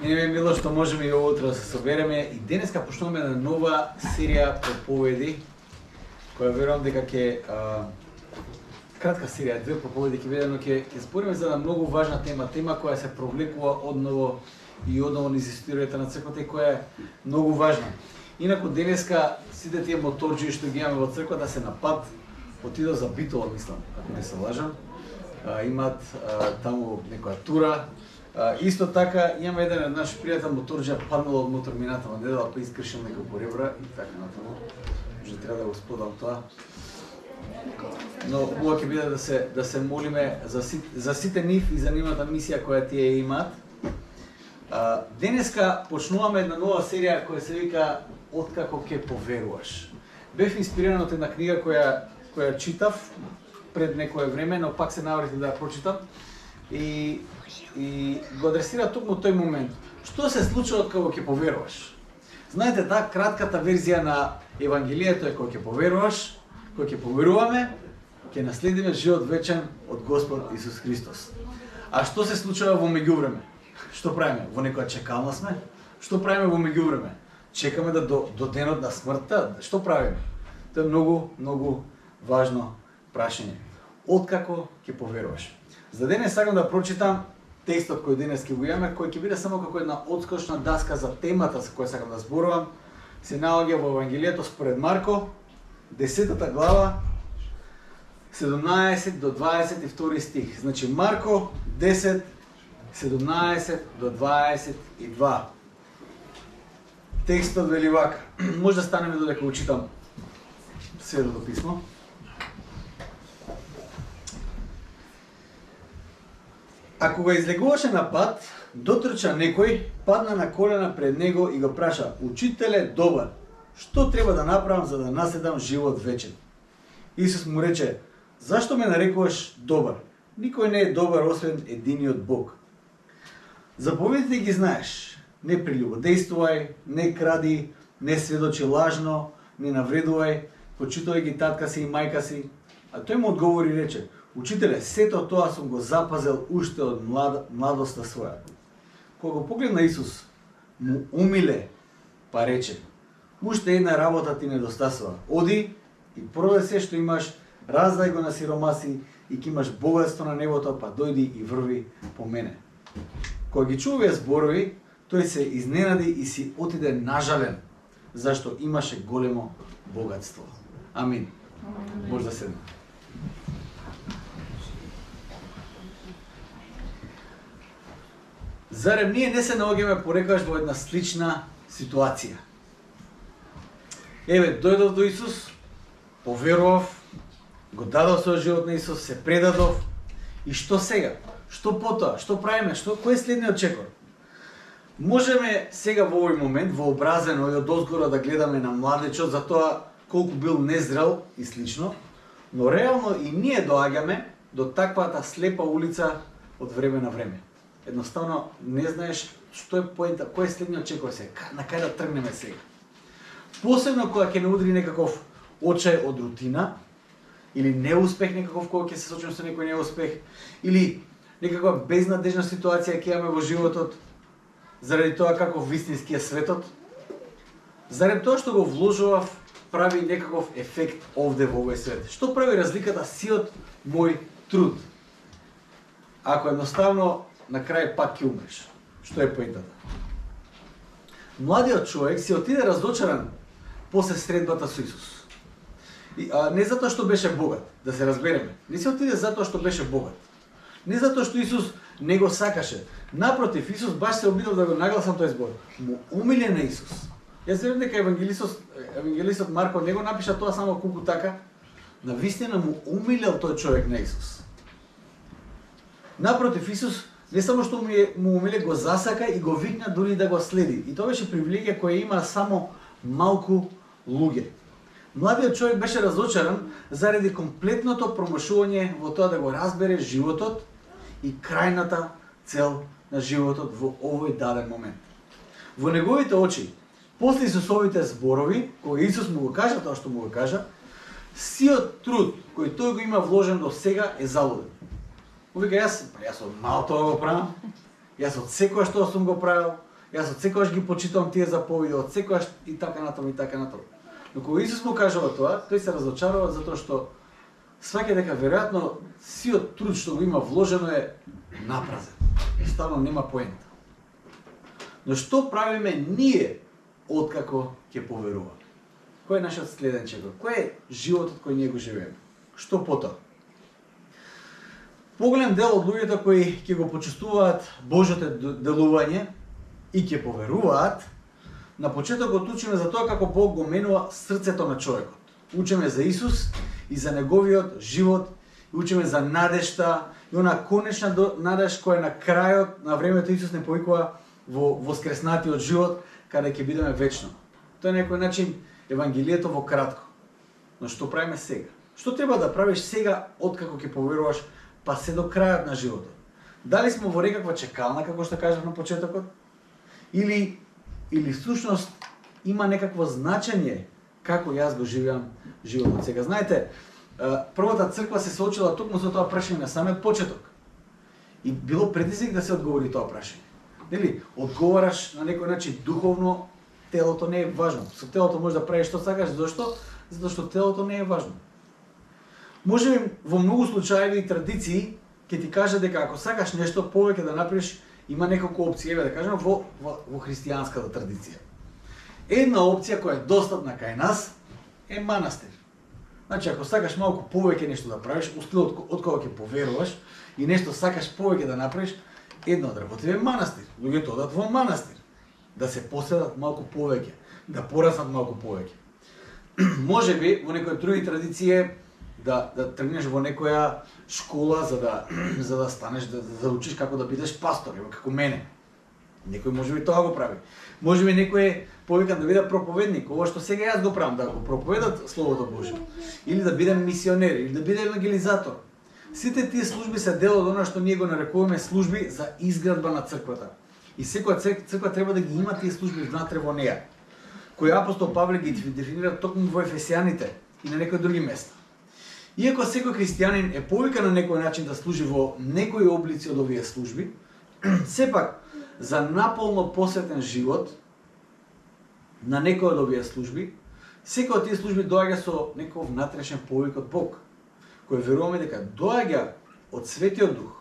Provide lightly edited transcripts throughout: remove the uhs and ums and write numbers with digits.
И не ме мило што можеме и утро да се собереме и денеска почнуваме на нова серија проповеди, која верувам дека ќе кратка серија, 2 проповеди ќе биде, но ќе збориме за една многу важна тема, тема која се провлекува одново и одново низ историјата на црквата и која е многу важна. Инаку денеска сите тие моторџи што ги имаме во црквата се на пат, отидо за Битола, мислам, ако не се лажам. Имаат таму некоја тура. Исто така имаме еден наш пријател моторџија паднал од мотор минатава недела, па искршил неколку ребра и така натаму. Може треба да го сподам тоа. Но ова ќе биде да се молиме за сите нив и за нивната мисија која тие имаат. Денеска почнуваме една нова серија која се вика Откако ќе поверуваш. Бев инспириран од една книга која читав пред некое време, но пак се навратив да ја прочитам и го адресира токму тој момент. Што се случува кога ќе поверуваш? Знаете, таа кратката верзија на Евангелието е кога ќе поверуваш, кога ќе поверуваме, ќе наследиме живот вечен од Господ Исус Христос. А што се случува во меѓувреме? Што правиме? Во некоја чекална сме? Што правиме во меѓувреме? Чекаме до денот на смртта? Што правиме? Тоа е многу важно прашање. Откако ќе поверуваш? За денес сакам да прочитам текстот кој денес ќе го имаме, кој ќе биде само како една отскочна даска за темата за која сакам да зборувам. Се наоѓа во Евангелието според Марко, 10 глава, 17 до 22 стих. Значи Марко 10, 17 до 22. Текстот вели вака. Може да станеме додека учитам Светото писмо. А кога излегуваше на пат, дотрча некој, падна на колена пред него и го праша: Учителе добар, што треба да направам за да наследам живот вечен? Исус му рече: Зашто ме нарекуваш добар? Никој не е добар освен единиот Бог. Заповедите ги знаеш. Не прелюбодејствувај, не кради, не сведочи лажно, не навредувај, почитувај ги татка си и мајка си. А тој му одговори и рече: Учителе, сето тоа сум го запазел уште од младоста своја. Кога го погледна Исус, му умиле, па рече: Уште една работа ти недостасува. Оди и продај се што имаш, раздај го на сиромаси и ќе имаш богатство на небото, па дојди и врви по мене. Кога ги чува зборови, тој се изненади и си отиде нажален, зашто имаше големо богатство. Амин. Може да седне. Зарем ние не се наоѓаме порекаш во една слична ситуација? Еве, дојдов до Исус, поверував, го дадов својот живот на Исус, се предадов. И што сега? Што потоа? Што правиме? Кој е следниот чекор? Можеме сега во овој момент, вообразено и одозгора да гледаме на младечот за тоа колку бил незрел и слично, но реално и ние доаѓаме до таквата слепа улица од време на време. Едноставно не знаеш што е поента, кој е следниот чекор сега, на кај да тргнеме сега. Посебно кога ќе не удри некаков очај од рутина, или неуспех некаков кога ќе се сочиме со некој неуспех, или некаква безнадежна ситуација ќе имаме во животот, заради тоа каков вистински е светот. Зарем тоа што го вложував прави некаков ефект овде во овој свет. Што прави разликата сиот мој труд? Ако едноставно на крај пак ќе умреш. Што е поентата? Младиот човек си отиде разочаран после средбата со Исус. Не затоа што беше богат, да се разбереме. Не си отиде затоа што беше богат. Не затоа што Исус не го сакаше. Напротив, Исус баш се обидов да го нагласам тој збор. Му умиле на Исус. Јас верувам дека евангелистот Марко не го напиша тоа само куку така. Навистина му умилел тој човек на Исус. Напротив, Исус не само што му умиле, го засака и го викна дури да го следи. И тоа беше привилегија која има само малку луѓе. Младиот човек беше разочаран заради комплетното промашување во тоа да го разбере животот и крајната цел на животот во овој даден момент. Во неговите очи, после Исусовите зборови, кога Исус му го кажа тоа што му го кажа, сиот труд кој тој го има вложен до сега е залуден. Му вика, јас од малото го правам, јас од секоја што сум го правил, Јас од секогаш ги почитувам тие заповеди, од секогаш и така натаму и така натаму. Но кога Исус му кажува тоа, тој се разочарува затоа што сваќа дека веројатно сиот труд што го има вложено е напразен. Ставно нема поента. Но што правиме ние откако ќе поверуваме? Кој е нашиот следен чекор? Кој е животот кој ние го живееме? Што потоа? Поголем дел од луѓето кои ќе го почувствуваат Божјото делување и ќе поверуваат, на почетокот учиме за тоа како Бог го менува срцето на човекот. Учиме за Исус и за неговиот живот, и учиме за надежта и она конечна надеж која на крајот на времето Исус не повикува во воскреснатиот живот, каде ќе бидеме вечно. Тоа е некој начин Евангелието во кратко. Но што правиме сега? Што треба да правиш сега откако ќе поверуваш па се до крајот на животот? Дали сме во некаква чекална, како што кажав на почетокот? Или всушност има некакво значење како јас го живеам животот сега? Знаете, првата црква се соочила токму со тоа прашање на самиот почеток. И било предизвик да се одговори тоа прашање. Нели, одговараш на некој начин духовно, телото не е важно. Со телото можеш да правиш што сакаш, зашто? Затоа што телото не е важно. Може би во многу случаи и традиции ќе ти кажа дека ако сакаш нешто повеќе да направиш, има неколку опции, еве да кажем во христијанската традиција. Една опција која е достапна кај нас е манастир. Значи ако сакаш малку повеќе нешто да правиш, устилот од кога ќе поверуваш и нешто сакаш повеќе да направиш, едно од работите е манастир. Луѓето одат во манастир да се поседат малку повеќе, да пораснат малку повеќе. Може би во некои други традиции да тргнеш во некоја школа за да станеш да учиш како да бидеш пастор, ево како мене. Некој може би тоа го прави. Може би некој е повикан да биде проповедник, ова што сега јас го правам, да го проповедат словото Божјо, или да бидем мисионер, или да биде евангелизатор. Сите тие служби се дел од она што ние го нарекуваме служби за изградба на црквата. И секоја црква треба да ги има тие служби внатре во неа, кои апостол Павле ги дефинира токму во Ефесијаните и на некои други места. Иако секој христијанин е повикан на некој начин да служи во некои облици од овие служби, сепак за наполно посветен живот на некој од овие служби, секој од тие служби доаѓа со некој внатрешен повик од Бог, кој веруваме дека доаѓа од Светиот Дух.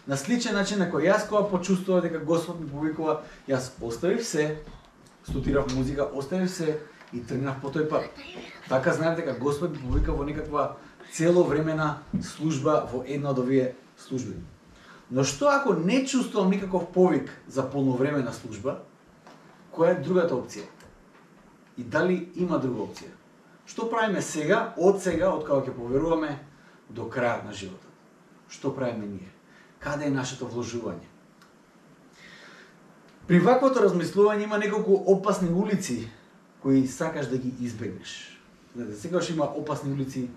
На сличен начин на кој јас кога почувствував дека Господ ми повикува, јас оставив се, студирав музика, оставив се и тргнав по тој пат. Така знаев дека Господ ми повика во некаква целовремена служба во една од овие служби. Но што ако не чувствувам никаков повик за полновремена служба, која е другата опција? И дали има друга опција? Што правиме сега, од кога ќе поверуваме до крајот на животот? Што правиме ние? Каде е нашето вложување? При ваквото размислување има неколку опасни улици кои сакаш да ги избегнеш. Знаете, секогаш има опасни улици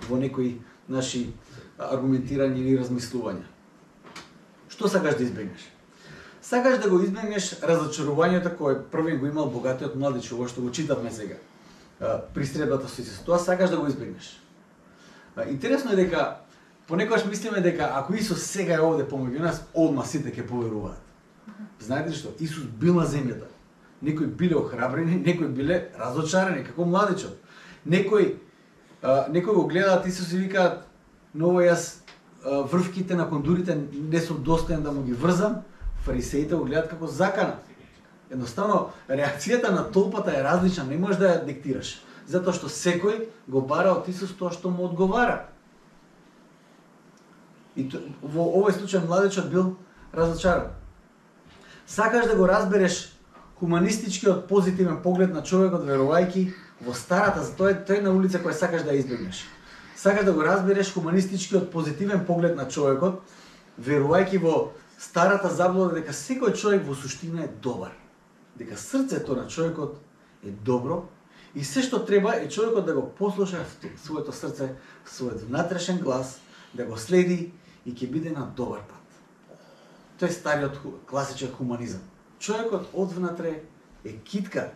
во некои наши аргументирања или размислувања. Што сакаш да избегнеш? Сакаш да го избегнеш разочарувањето кое први го имал богатиот младич, ово што го читавме сега, при средбата со Исус. Тоа сакаш да го избегнеш. Интересно е дека понекогаш мислиме дека ако Исус сега е овде помеѓу нас, одма сите ќе поверуваат. Знаете што? Исус бил на земјата. Некои биле охрабрени, некои биле разочарени, како младичот. Некои го гледаат Исус и викаат: "Но јас врвките на кондурите не сум достоен да му ги врзам." Фарисеите го гледаат како закана. Едноставно, реакцијата на толпата е различна, не можеш да ја диктираш. Затоа што секој го бара од Исус тоа што му одговара. И во овој случај младичот бил разочаран. Сакаш да го разбереш хуманистичкиот позитивен поглед на човекот, верувајќи во старата, тоа е една улица која сакаш да избегнеш. Сакаш да го разбереш хуманистичкиот позитивен поглед на човекот, верувајќи во старата заблуда дека секој човек во суштина е добар. Дека срцето на човекот е добро и се што треба е човекот да го послуша своето срце, својот внатрешен глас, да го следи и ќе биде на добар пат. Тоа е стариот класичен хуманизам. Човекот одвнатре е китка.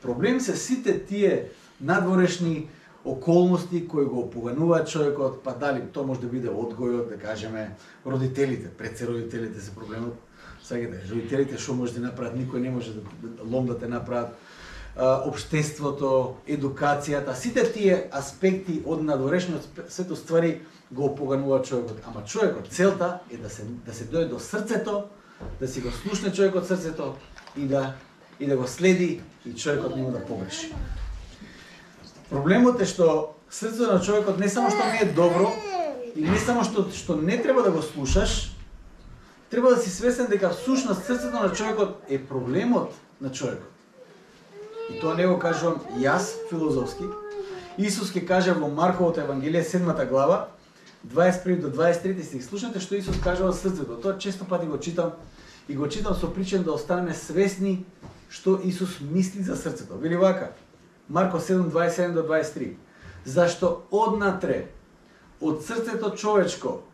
Проблем се сите тие надворешни околности кои го опогануваат човекот, па дали тоа може да биде одгојот, да кажеме, родителите, пред се родителите се проблемот. Саѓате, родителите што може да направат, никој не може да лом да те направат. Општеството, едукацијата, сите тие аспекти од надворешниот сето ствари го опогануваат човекот. Ама човекот, целта е да се дојде до срцето, да си го слушне човекот срцето и да го следи и човекот нема да погреши. Проблемот е што срцето на човекот не само што не е добро, и не само што не треба да го слушаш, треба да си свесен дека всушност срцето на човекот е проблемот на човекот. И тоа не го кажувам јас филозофски. Исус ќе каже во Марковото Евангелие 7 глава 21 до 23 стих. Слушнете што Исус кажува за срцето. Тоа често пати го читам и го читам со причина да останеме свесни што Исус мисли за срцето. Вели вака: Марко 7:27 до 23. Зашто однатре од срцето човечко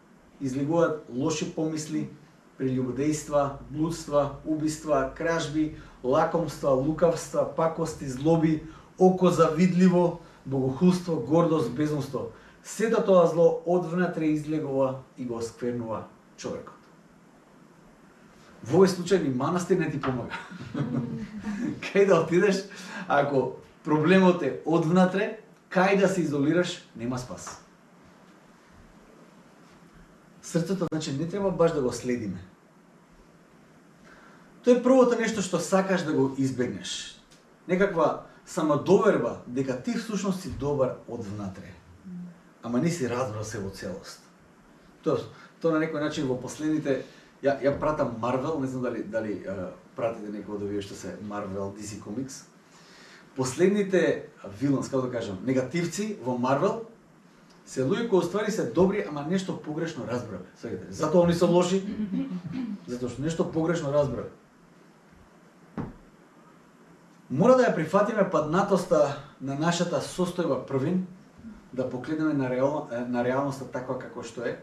излегуваат лоши помисли, прелюбодејства, блудства, убиства, кражби, лакомства, лукавства, пакости, злоби, око завидливо, богохулство, гордост, безумство. Сето тоа зло одвнатре излегува и го осквернува човекот. Во овој случај ни манастир не ти помага. Кај да отидеш, ако проблемот е одвнатре, кај да се изолираш, нема спас. Срцето, значи, не треба баш да го следиме. Тоа е првото нешто што сакаш да го избегнеш. Некаква самодоверба дека ти всушност си добар одвнатре. Ама не си разбрал се во целост. Тоа на некој начин во последните... Ја пратам Марвел, не знам дали пратите некој од овие што се Марвел, DC Comics. Последните виланс, како да кажам, негативци во Марвел се луѓе кои уствари се добри, ама нешто погрешно разбрале. Сеќате, затоа они се лоши, затоа што нешто погрешно разбрале. Мора да ја прифатиме паднатоста на нашата состојба првин, да погледнеме на реалноста таква како што е.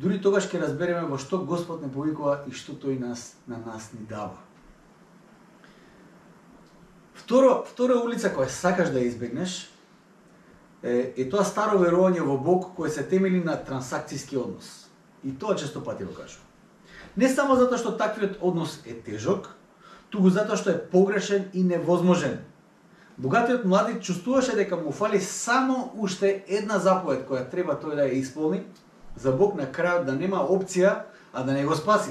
Дури тогаш ќе разбереме во што Господ не повикува и што тој на нас ни дава. Втора улица која сакаш да ја избегнеш е тоа старо верување во Бог кое се темели на трансакцијски однос. И тоа често пати го кажувам. Не само затоа што таквиот однос е тежок, туку затоа што е погрешен и невозможен. Богатиот млади чувствуваше дека му фали само уште една заповед која треба тој да ја исполни, за Бог на крајот да нема опција, а да не го спаси.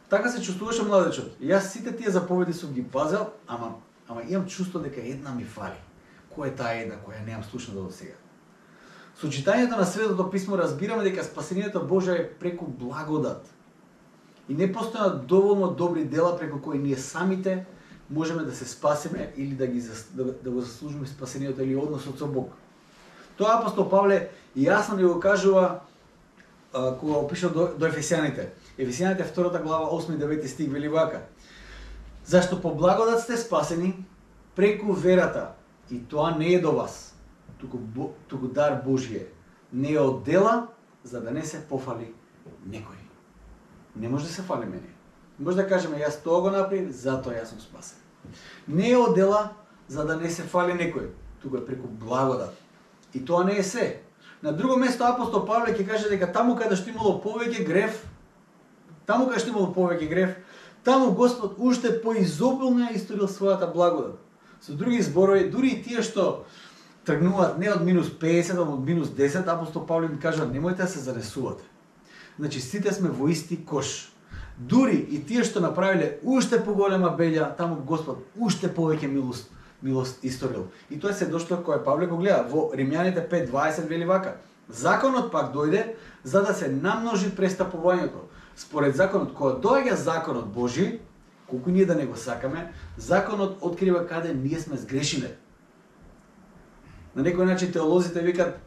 Така се чувствуваше младечот. И јас сите тие заповеди сум ги пазел, ама имам чувство дека една ми фали. Која е таа една која немам слушнала до сега? Со читањето на Светото писмо разбираме дека спасението Божје е преку благодат. И не постојат доволно добри дела преку кои ние самите можеме да се спасиме или да го заслужиме спасението или односот со Бог. Тоа апостол Павле јасно ни го кажува кога опишува до Ефесијаните. Ефесијаните 2 глава 8 и 9 стих вели вака: Зашто по благодат сте спасени преку верата, и тоа не е до вас, туку дар Божје, не е од дела, за да не се пофали некој. Не може да се фали мене. Може да кажеме јас тоа го направив, затоа јас сум спасен. Не е од дела, за да не се фали некој, туку е преку благодат. И тоа не е се. На друго место апостол Павле ќе каже дека таму каде што имало повеќе грев, таму Господ уште поизобилно ја историл својата благодат. Со други зборови, дури и тие што тргнуваат не од минус 50, а од минус 10, апостол Павле им кажа: немојте да се занесувате. Значи сите сме во исти кош. Дури и тие што направиле уште поголема белја, таму Господ уште повеќе милост историл. И тоа се дошло кога Павле го гледа во Римјаните 5:20 вели вака: Законот пак дојде за да се намножи престапувањето. Според законот, кога доаѓа законот Божи, колку ние да не го сакаме, законот открива каде ние сме сгрешиле. На некој начин теолозите викат: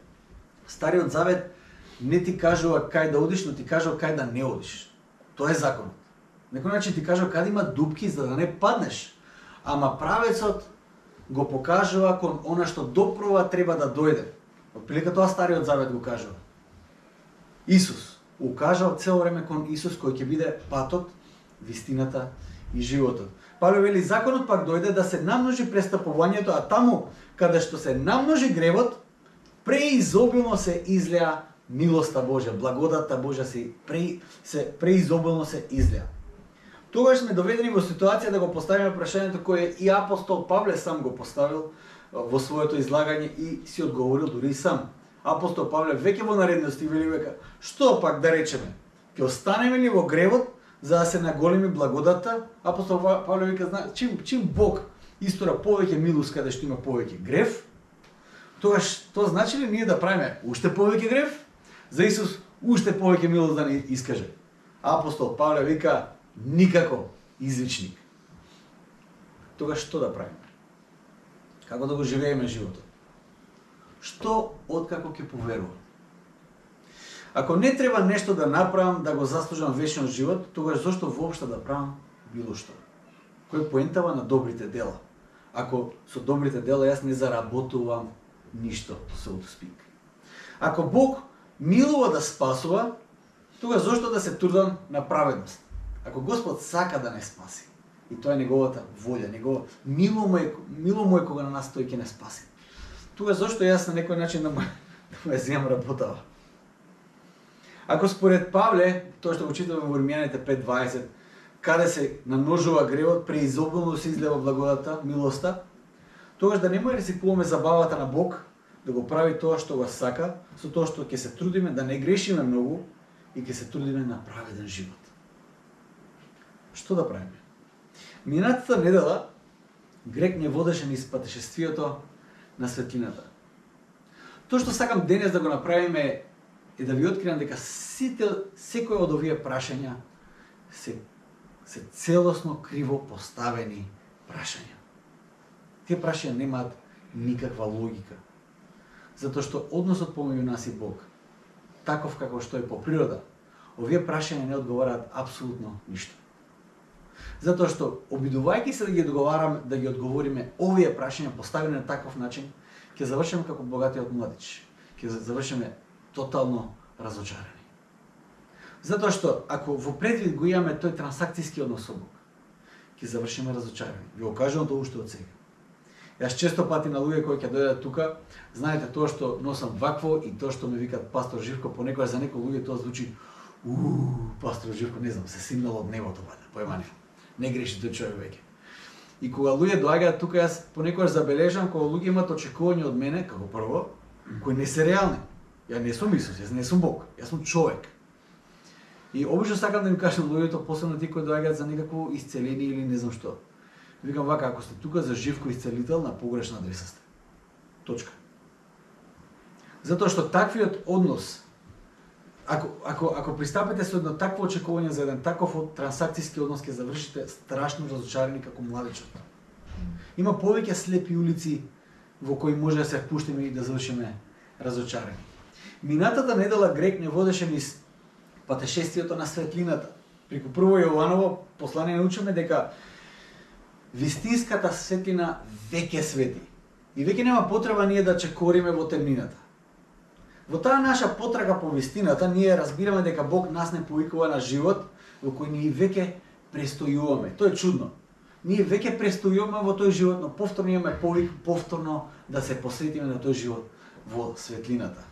Стариот завет не ти кажува кај да одиш, но ти кажува кај да не одиш. Тоа е законот. На некој начин ти кажува каде има дупки за да не паднеш. Ама правецот го покажува кон она што допрва треба да дојде. Отприлика тоа Стариот завет го кажува. Исус укажал цело време кон Исус кој ќе биде патот, вистината и животот. Павле вели законот пак дојде да се намножи престапувањето, а таму каде што се намножи гревот, преизобилно се излеа милоста Божја, благодата Божја преизобилно се излеа. Тогаш сме доведени во ситуација да го поставиме прашањето кое и апостол Павле сам го поставил во своето излагање и си одговорил дури и сам. Апостол Павле веќе во наредности вели века, што пак да речеме? Ќе останеме ли во гревот за да се наголеми благодата? Апостол Павле вика, чим Бог истора повеќе милост каде што има повеќе грев, тогаш тоа значи ли ние да правиме уште повеќе грев? За Исус уште повеќе милост да ни искаже. Апостол Павле вика, никако, извичник. Тогаш што да правиме? Како да го живееме животот? Што откако ќе поверувам? Ако не треба нешто да направам да го заслужам вечниот живот, тогаш зошто воопшто да правам било што? Кој поентава на добрите дела? Ако со добрите дела јас не заработувам ништо, so to speak. Ако Бог милува да спасува, тогаш зошто да се трудам на праведност? Ако Господ сака да не спаси, и тоа е неговата волја, мило му е кога на нас тој ќе не спаси. Тогаш зошто јас на некој начин да му ја земам работава? Ако според Павле, тоа што го читаме во Римјаните 5:20, каде се намножува гревот, преизобилно се излева благодата, милоста, тогаш да не му ризикуваме забавата на Бог, да го прави тоа што го сака, со тоа што ќе се трудиме да не грешиме многу и ќе се трудиме на праведен живот. Што да правиме? Минатата недела Грег не водеше низ патешествието на светлината. Тоа што сакам денес да го направиме е да ви откриам дека секој од овие прашања се целосно криво поставени прашања. Тие прашања немаат никаква логика. Затоа што односот помеѓу нас и Бог, таков како што е по природа, овие прашања не одговараат апсолутно ништо. Затоа што обидувајќи се да ги одговориме овие прашања поставени на таков начин, ќе завршиме како богатиот младич. Ќе завршиме тотално разочарани. Затоа што ако во предвид го имаме тој трансакцијски однос со Бог, ќе завршиме разочарани. Ви го кажувам тоа уште од сега. Јас често пати на луѓе кои ќе дојдат тука, знаете тоа што носам вакво и тоа што ме викаат пастор Живко, понекогаш за некои луѓе тоа звучи пастор Живко, не знам, се симнал од небото ваде, појма не. Не греши тој човек веќе. И кога луѓе доаѓаат тука, јас понекогаш забележам кога луѓе имаат очекувања од мене, како прво, кои не се реални. Ја не сум Исус, јас не сум Бог, јас сум човек. И обично сакам да им кажам луѓето, посебно тие кои доаѓаат за некакво исцеление или не знам што. Викам вака, ако сте тука за Живко исцелител, на погрешна адреса сте. Точка. Затоа што таквиот однос, ако пристапите со едно такво очекување за еден таков трансакцијски однос, ќе завршите страшно разочарани како младичот. Има повеќе слепи улици во кои може да се впуштиме и да завршиме разочарани. Минатата недела Грег не водеше низ патешествието на светлината. Преку прво Јованово послание научиме дека вистинската светлина веќе свети. И веќе нема потреба ние да чекориме во темнината. Во таа наша потрага по вистината, ние разбираме дека Бог нас не повикува на живот во кој ние веќе престојуваме. Тоа е чудно. Ние веќе престојуваме во тој живот, но повторно имаме повик повторно да се посветиме на тој живот во светлината.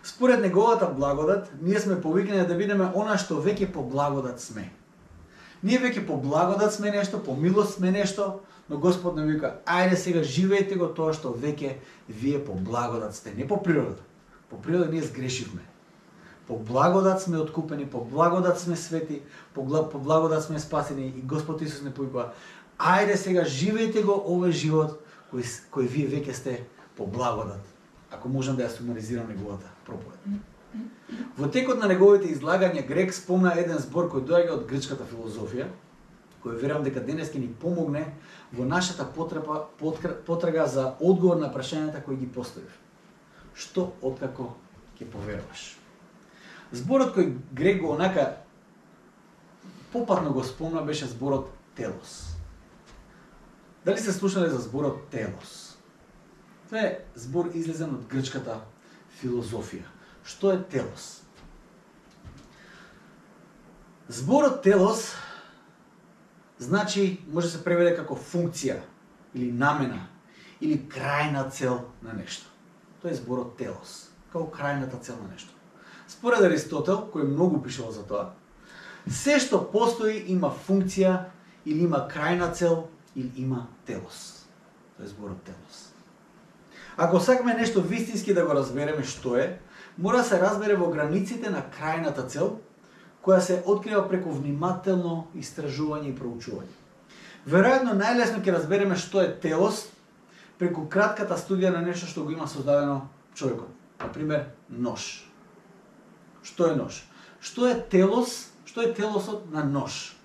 Според неговата благодат, ние сме повикани да бидеме она што веќе по благодат сме. Ние веќе по благодат сме нешто, по милост сме нешто, но Господ не вика, ајде сега живеете го тоа што веќе вие по благодат сте, не по природа. По природа ние сгрешивме. По благодат сме откупени, по благодат сме свети, по благодат сме спасени и Господ Исус не повикува, ајде сега живеете го овој живот кој вие веќе сте по благодат. Ако можам да ја сумаризирам неговата проповед. Во текот на неговите излагања Грег спомна еден збор кој доаѓа од грчката филозофија, кој верувам дека денес ќе ни помогне во нашата потрага за одговор на прашањата кои ги поставив. Што откако ќе поверуваш? Зборот кој Грег го онака попатно го спомна беше зборот телос. Дали сте слушале за зборот телос? Тоа е збор излезен од грчката филозофија. Што е телос? Зборот телос значи може да се преведе како функција, или намена, или крајна цел на нешто. Тоа е зборот телос, како крајната цел на нешто. Според Аристотел, кој многу пишал за тоа, се што постои има функција, или има крајна цел, или има телос. Тоа е зборот телос. Ако сакаме нешто вистински да го разбереме што е, мора да се разбере во границите на крајната цел, која се открива преку внимателно истражување и проучување. Веројатно најлесно ќе разбереме што е телос преку кратката студија на нешто што го има создадено човекот. Например, нож. Што е нож? Што е телос? Што е телосот на нож?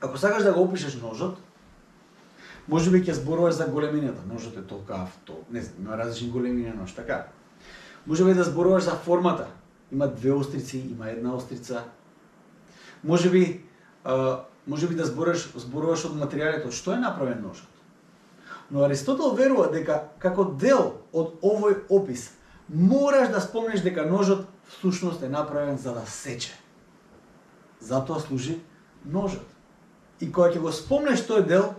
Ако сакаш да го опишеш ножот, може би ќе зборуваш за големината. Ножот е толкав, не знам, има различни големини на нож, така. Може би да зборуваш за формата. Има две острици, има една острица. Може би да зборуваш од материјалите, од што е направен ножот. Но Аристотел верува дека како дел од овој опис мораш да спомнеш дека ножот всушност е направен за да сече. Затоа служи ножот. И кога ќе го спомнеш тој дел,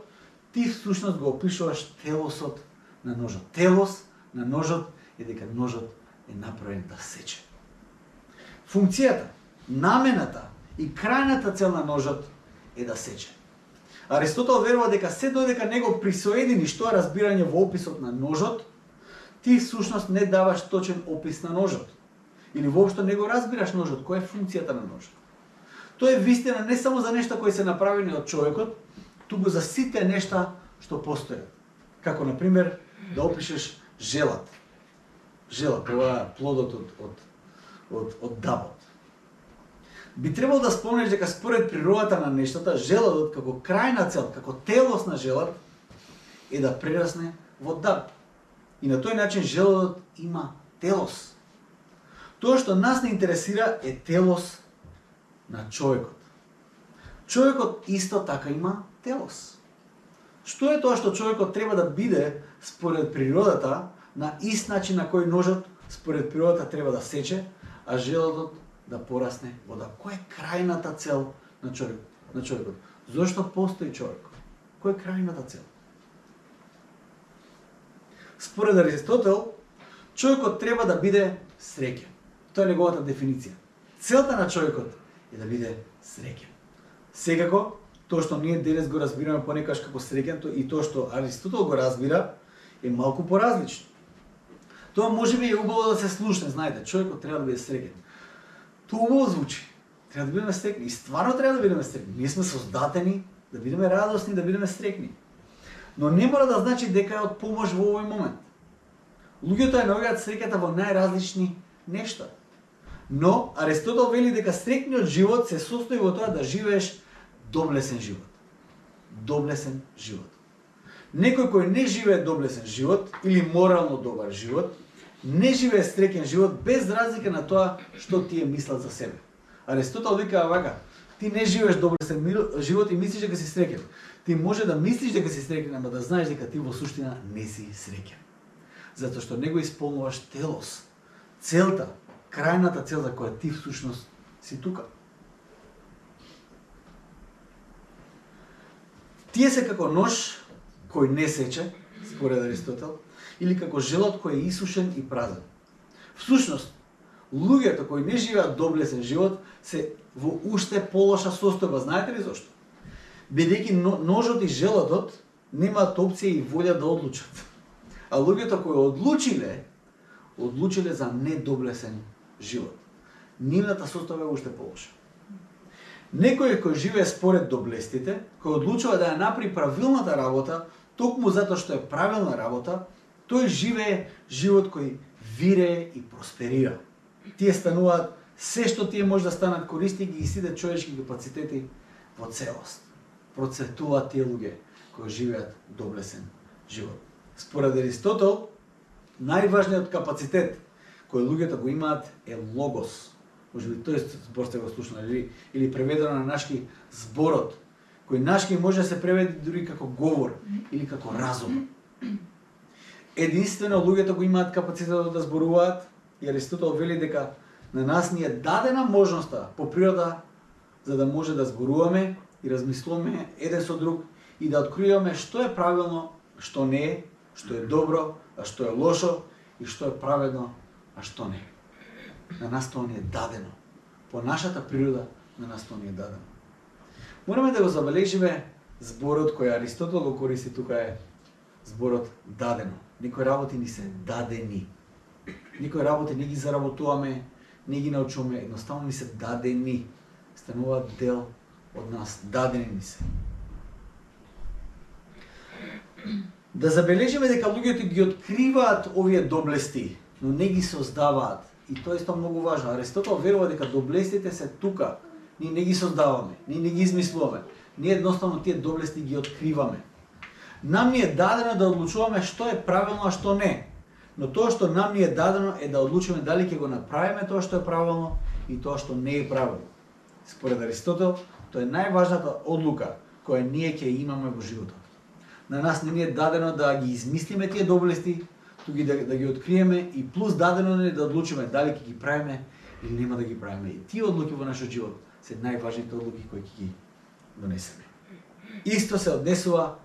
ти всушност го опишуваш телосот на ножот. Телос на ножот е дека ножот е направен да сече. Функцијата, намената и крајната цел на ножот е да сече. Аристотел верува дека се додека не го присоединиш тоа разбирање во описот на ножот, ти всушност не даваш точен опис на ножот. Или воопшто не го разбираш ножот, која е функцијата на ножот. Тоа е вистина не само за нешта кои се направени од човекот, туку за сите нешта што постојат. Како, например, да опишеш желат. Желат, тоа е плодот од дабот. Би требало да спомнеш дека според природата на нештата, желатот како крајна цел, како телос на желат, е да прерасне во даб. И на тој начин желатот има телос. Тоа што нас не интересира е телос на човекот. Човекот исто така има телос. Што е тоа што човекот треба да биде според природата, на ист начин на кој ножот според природата треба да сече, а желатот да порасне во даб. Која е крајната цел на човекот? Зошто постои човек? Која е крајната цел? Според Аристотел, човекот треба да биде среќен. Тоа е неговата дефиниција. Целта на човекот е да биде среќен. Секако, тоа што ние денес го разбираме понекогаш како среќен и тоа што Аристотел го разбира е малку поразлично. Тоа можеби е убаво да се слушне, знаете, човекот треба да биде среќен. Тоа убаво звучи. Треба да бидеме среќни и стварно треба да бидеме среќни. Ние сме создадени да бидеме радосни, да бидеме среќни. Но не мора да значи дека е од помош во овој момент. Луѓето ја наоѓаат среќата во најразлични нешта. Но Аристотел вели дека среќниот живот се состои во тоа да живееш доблесен живот. Доблесен живот. Некој кој не живее доблесен живот или морално добар живот, не живее среќен живот без разлика на тоа што тие мислат за себе. Аристотел вика вака: ти не живееш доблесен живот и мислиш дека си среќен. Ти може да мислиш дека си среќен, ама да знаеш дека ти во суштина не си среќен. Затоа што не го исполнуваш телос, целта, крајната цел за која ти всушност си тука. Тие се како нож кој не сече, според Аристотел, или како желот кој е исушен и празен. Всушност, луѓето кои не живеат доблесен живот се во уште полоша состојба. Знаете ли зошто? Бидејќи ножот и желотот немаат опција и волја да одлучат. А луѓето кои одлучиле за недоблесен живот. Нивната состојба е уште полоша. Некој кој живее според доблестите, кој одлучува да ја направи правилната работа, токму затоа што е правилна работа, тој живее живот кој вирее и просперира. Тие стануваат се што тие може да станат користики и сите човечки капацитети во целост. Процветуваат тие луѓе кои живеат доблесен живот. Според Аристотел, најважниот капацитет кој луѓето го имаат е логос. Може би тој збор сте го слушнали, или преведено на нашки зборот, кој нашки може да се преведе дури како говор или како разум. Единствено луѓето го имаат капацитетот да зборуваат и Аристотел вели дека на нас ни е дадена можноста по природа за да може да зборуваме и размислуваме еден со друг и да откриваме што е правилно, што не е, што е добро, а што е лошо и што е праведно, а што не. На нас тоа ни е дадено. По нашата природа на нас тоа ни е дадено. Мораме да го забележиме зборот кој Аристотел го користи тука е зборот дадено. Некои работи ни се дадени. Некои работи не ги заработуваме, не ги научуваме, едноставно ни се дадени. Стануваат дел од нас, дадени ни се. Да забележиме дека луѓето ги откриваат овие доблести, но не ги создаваат. И тоа е исто многу важно. Аристотел верува дека доблестите се тука. Ние не ги создаваме, ние не ги измислуваме. Ние едноставно тие доблести ги откриваме. Нам ни е дадено да одлучуваме што е правилно, а што не. Но тоа што нам ни е дадено е да одлучиме дали ќе го направиме тоа што е правилно и тоа што не е правилно. Според Аристотел, тоа е најважната одлука која ние ќе имаме во животот. На нас не ни е дадено да ги измислиме тие доблести, туку да ги откриеме и плюс дадено ни е да одлучиме дали ќе ги правиме или нема да ги правиме. И тие одлуки во нашиот живот се најважните одлуки кои ќе ги донесеме. Исто се однесува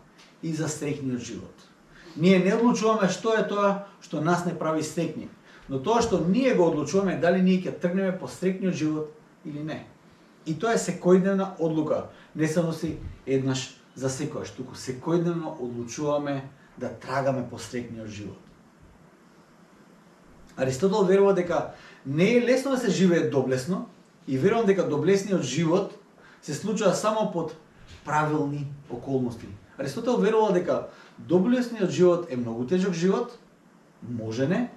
и за среќниот живот. Ние не одлучуваме што е тоа што нас не прави среќни, но тоа што ние го одлучуваме дали ние ќе тргнеме по среќниот живот или не. И тоа е секојдневна одлука, не само си еднаш за секојаш, туку секојдневно одлучуваме да трагаме по среќниот живот. Аристотел верува дека не е лесно да се живее доблесно и верувам дека доблесниот живот се случува само под правилни околности. Аристотел верува дека доблесниот живот е многу тежок живот, може не,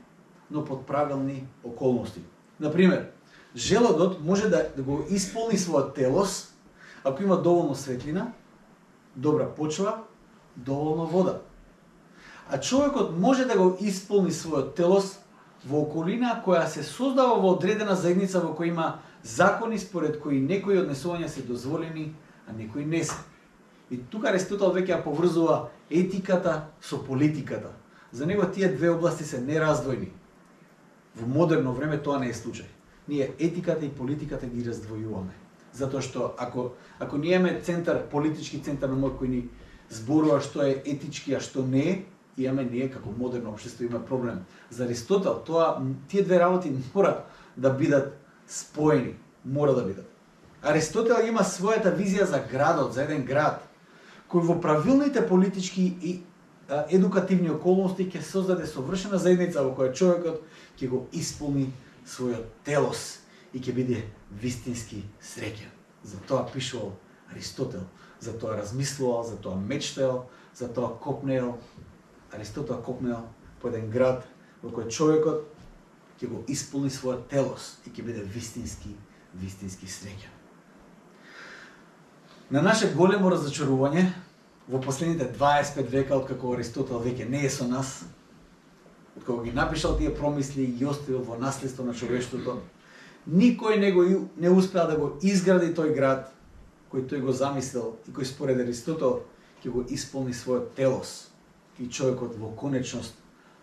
но под правилни околности. Например, желудот може да го исполни својот телос ако има доволно светлина, добра почва, доволно вода. А човекот може да го исполни својот телос во околина која се создава во одредена заедница во која има закони според кои некои однесувања се дозволени, а некои не се. И тука Аристотел веќе ја поврзува етиката со политиката. За него тие две области се нераздвојни. Во модерно време тоа не е случај. Ние етиката и политиката ги раздвојуваме. Затоа што ако ние имаме центар, политички центар на мој кој ни зборува што е етички, а што не е, имаме ние како модерно општество има проблем. За Аристотел тие две работи мора да бидат споени, мора да бидат. Аристотел има својата визија за градот, за еден град, кој во правилните политички и едукативни околности ќе создаде совршена заедница во која човекот ќе го исполни својот телос и ќе биде вистински среќен. За тоа пишувал Аристотел, за тоа размислувал, за тоа мечтаел, за тоа копнеел. Аристотел копнеел по еден град во кој човекот ќе го исполни својот телос и ќе биде вистински среќен. На наше големо разочарување, во последните 25 века, откако Аристотел веќе не е со нас, откако ги напишал тие промисли и ги оставил во наследство на човештвото, никој не успеа да го изгради тој град кој тој го замислил и кој според Аристотел ќе го исполни својот телос и човекот во конечност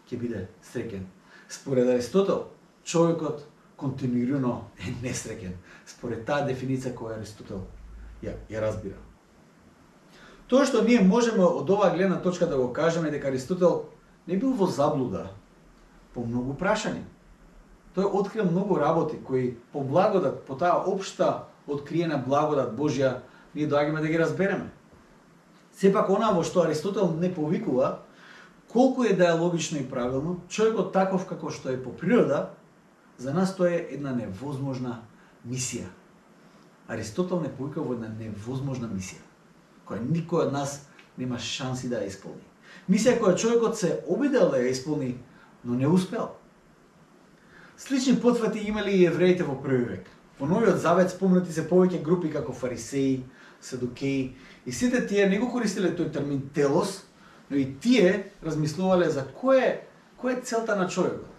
ќе биде среќен. Според Аристотел, човекот континуирано е несреќен, според таа дефиниција која Аристотел ја разбира. Тоа што ние можеме од оваа гледна точка да го кажеме дека Аристотел не бил во заблуда по многу прашања. Тој открил многу работи кои по благодат, по таа општа откриена благодат Божја, ние доаѓаме да ги разбереме. Сепак она во што Аристотел не повикува, колку е да е логично и правилно, човекот таков како што е по природа, за нас тоа е една невозможна мисија. Аристотел не повикува во една невозможна мисија, која никој од нас нема шанси да ја исполни. Мисија која човекот се обидел да ја исполни, но не успел. Слични потврати имали и евреите во први век. Во Новиот Завет спомнати се повеќе групи како фарисеи, садукеи, и сите тие не го користеле тој термин телос, но и тие размислувале за кој е целта на човекот.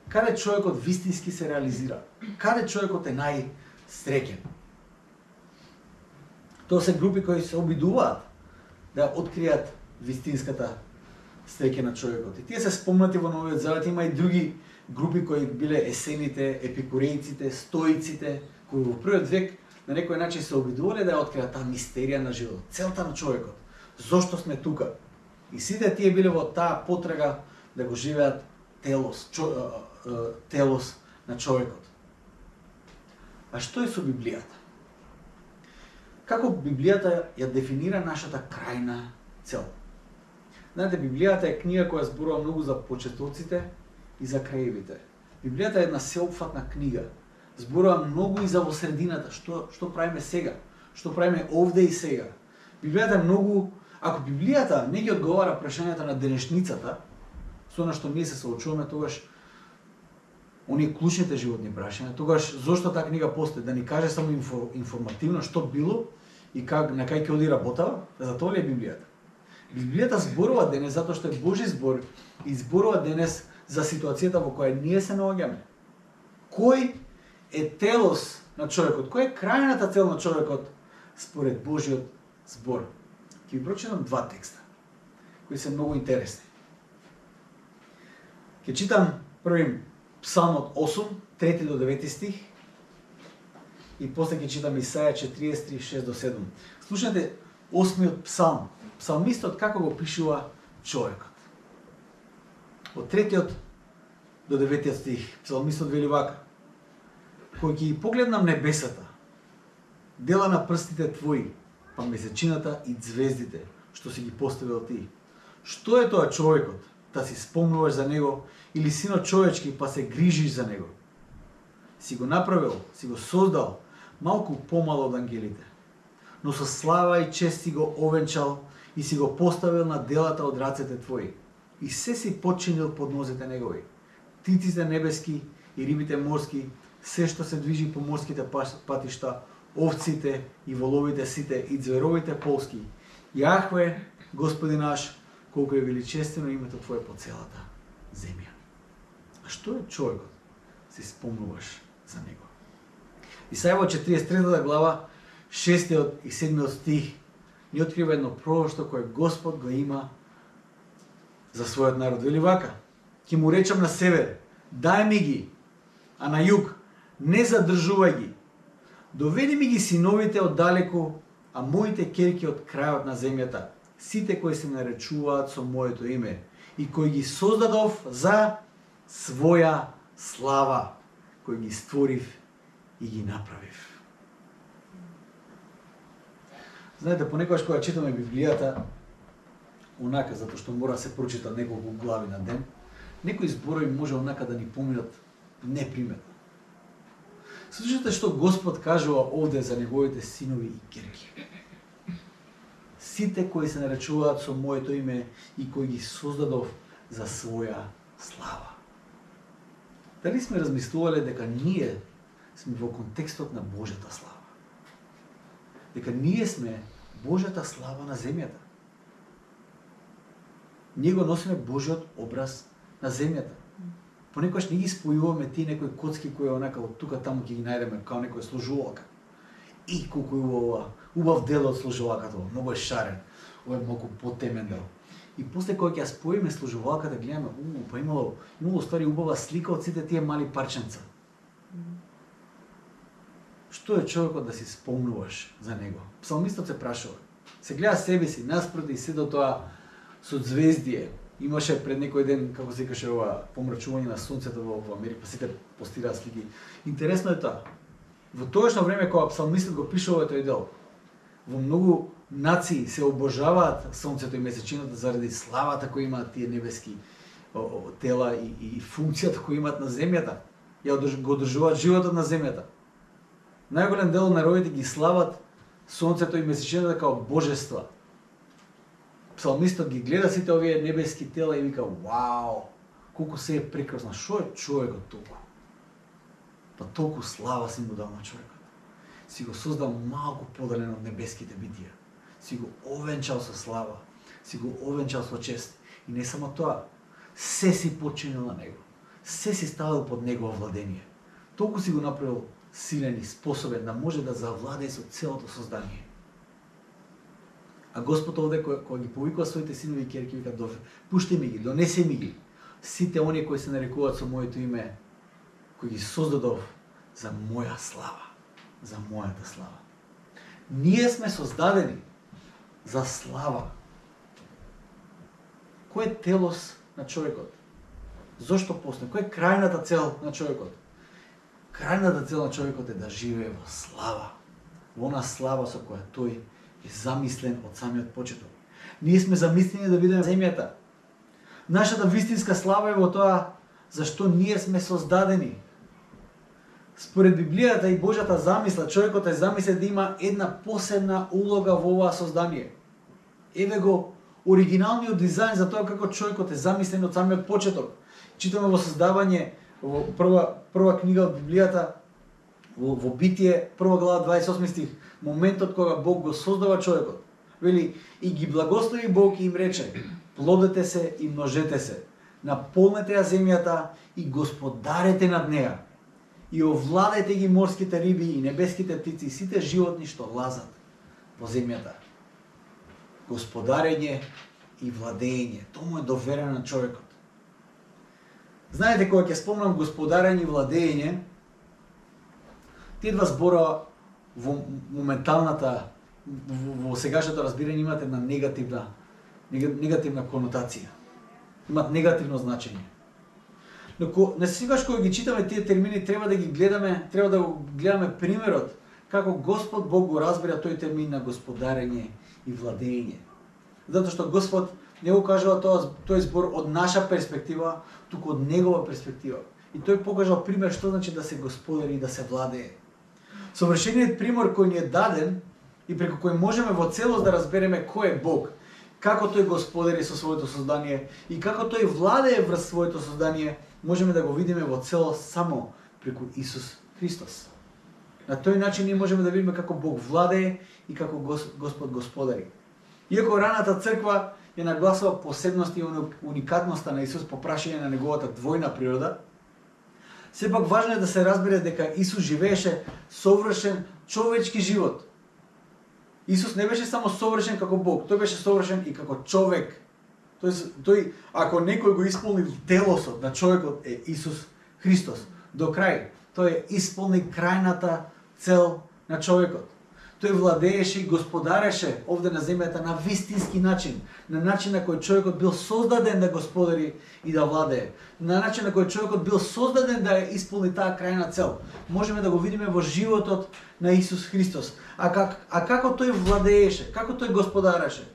Каде човекот вистински се реализира? Каде човекот е најсреќен? Тоа се групи кои се обидуваат да откријат вистинската среќа на човекот. И тие се спомнати во Новиот Завет, има и други групи кои биле есените, епикурејците, стоиците, кои во првиот век на некој начин се обидувале да ја откријат таа мистерија на животот, целта на човекот. Зошто сме тука? И сите тие биле во таа потрага да го живеат телос на човекот. А што е со Библијата? Како Библијата ја дефинира нашата крајна цел? Знаете, Библијата е книга која зборува многу за почетоците и за краевите. Библијата е една сеопфатна книга. Зборува многу и за во средината, што правиме сега, што правиме овде и сега. Библијата е многу, ако Библијата не ги одговара прашањата на денешницата, со на што ние се соочуваме, тогаш оние клучните животни прашања, тогаш зошто таа книга постои, да ни каже само информативно што било и на кај ќе оди работава, за тоа ли е Библијата? Библијата зборува денес затоа што е Божи збор и зборува денес за ситуацијата во која ние се наоѓаме. Кој е телос на човекот? Која е крајната цел на човекот според Божиот збор? Ќе ви прочитам два текста кои се многу интересни. Ќе читам први Псалмот 8, 3 до 9 стих и после ќе читам Исаја 43, 6 до 7. Слушнете 8-миот псалм. Псалмистот како го пишува човекот. Од 3 до 9 стих, псалмистот вели вака: кој ќе ги погледнам небесата, дела на прстите твои, па месечината и звездите, што си ги поставил ти. Што е тоа човекот, да си спомнуваш за него, или синот човечки, па се грижиш за него? Си го направил, си го создал, малку помало од ангелите, но со слава и чест си го овенчал и си го поставил на делата од рацете твои. И се си подчинил под нозете негови. Птиците небески и рибите морски, се што се движи по морските патишта, овците и воловите сите и ѕверовите полски. Јахве, Господи наш, колку е величествено името Твое по целата земја. А што е човекот? Си спомнуваш за него. Исаја 43 глава, 6 и 7 стих ни открива едно пророштво кое Господ го има за својот народ. Вели вака: ќе му речам на север, дај ми ги, а на југ, не задржувај ги. Доведи ми ги синовите од далеку, а моите ќерки од крајот на земјата, сите кои се наречуваат со моето име и кои ги создадов за своја слава, кои ги створив и ги направив. Знаете, понекогаш кога читаме Библијата, онака, затоа што мора да се прочита неколку глави на ден, некои зборови може онака да ни поминат неприметно. Слушате што Господ кажува овде за неговите синови и ќерки. Сите кои се наречуваат со моето име и кои ги создадов за своја слава. Дали сме размислувале дека ние сме во контекстот на Божјата слава? Дека ние сме Божјата слава на земјата. Ние го носиме Божјот образ на земјата. Понекогаш не ги спојуваме тие некои коцки кои онака од тука таму ќе ги најдеме као некоја служувалка. И колку е убав дел од служувалката, многу е шарен, ова е малку потемен дел. И после кога ќе ја споиме служувалката, гледаме, па имало ствари убава слика од сите тие мали парченца. Што е човекот да си спомнуваш за него? Псалмистот се прашува. Се гледа себе си, наспроти сето тоа со звездие. Имаше пред некој ден, како се каже, ова помрачување на сонцето во Америка, сите постираат слики. Интересно е тоа. Во тогашно време кога псалмистот го пишува тој дел, во многу нации се обожаваат сонцето и месечината заради славата која имаат тие небески тела и функцијата која имаат на земјата. Ја го одржуваат животот на земјата. Најголем дел од народите ги слават сонцето и месечината као божества. Псалмистот ги гледа сите овие небески тела и вика: "Вау, колку се е прекрасно, шо е човекот толку?" Па толку слава си му дал на човекот. Си го создал малку подален од небеските битија. Си го овенчал со слава, си го овенчал со чест. И не само тоа, се си подчинил на него. Се си ставил под негово владение. Толку си го направил силен и способен да може да завладее со целото создание. А Господ овде кој ги повикува своите синови и ќерки, вика: "Пушти ми ги, донеси ми ги. Сите оние кои се нарекуваат со моето име, кои ги создадов за моја слава." за мојата слава. Ние сме создадени за слава. Кој е телос на човекот? Зошто постои? Која е крајната цел на човекот? Крајната цел на човекот е да живее во слава. Во она слава со која тој е замислен од самиот почеток. Ние сме замислени да видиме земјата. Нашата вистинска слава е во тоа зашто ние сме создадени. Според Библијата и Божјата замисла, човекот е замислен да има една посебна улога во оваа создание. Еве го оригиналниот дизајн за тоа како човекот е замислен од самиот почеток. Читаме во создавање, во прва книга од Библијата, во Битие, 1 глава 28 стих, моментот кога Бог го создава човекот. Вели, и ги благослови Бог и им рече, плодете се и множете се, наполнете ја земјата и господарете над неа, и овладете ги морските риби и небеските птици и сите животни што лазат во земјата. Господарење и владење, тоа му е доверено на човекот. Знаете, кога ќе спомнам господарење и владење, тие два збора во моменталната, во сегашното разбирање имат една негативна конотација. Имат негативно значење. Но не секогаш кога ги читаме тие термини треба да го гледаме примерот како Господ Бог го разбира тој термин на господарење и владење. Затоа што Господ не го кажува тој збор од наша перспектива, туку од негова перспектива. И тој покажал пример што значи да се господари и да се владее. Совршениот пример кој ни е даден и преку кој можеме во целост да разбереме кој е Бог, како тој господари со своето создание и како тој владее врз своето создание, можеме да го видиме во целост само преку Исус Христос. На тој начин ние можеме да видиме како Бог владее и како Господ господари. Иако раната црква ја нагласува посебности и уникатноста на Исус по прашање на неговата двојна природа, сепак важно е да се разбере дека Исус живееше совршен човечки живот. Исус не беше само совршен како Бог, тој беше совршен и како човек. Тој ако некој го исполни телосот на човекот е Исус Христос. До крај, тој исполни крајната цел на човекот. Тој владееше и господареше овде на земјата на вистински начин, на начин на кој човекот бил создаден да господари и да владее, на начин на кој човекот бил создаден да исполни таа крајна цел. Можеме да го видиме во животот на Исус Христос. А како тој владееше, како тој господареше?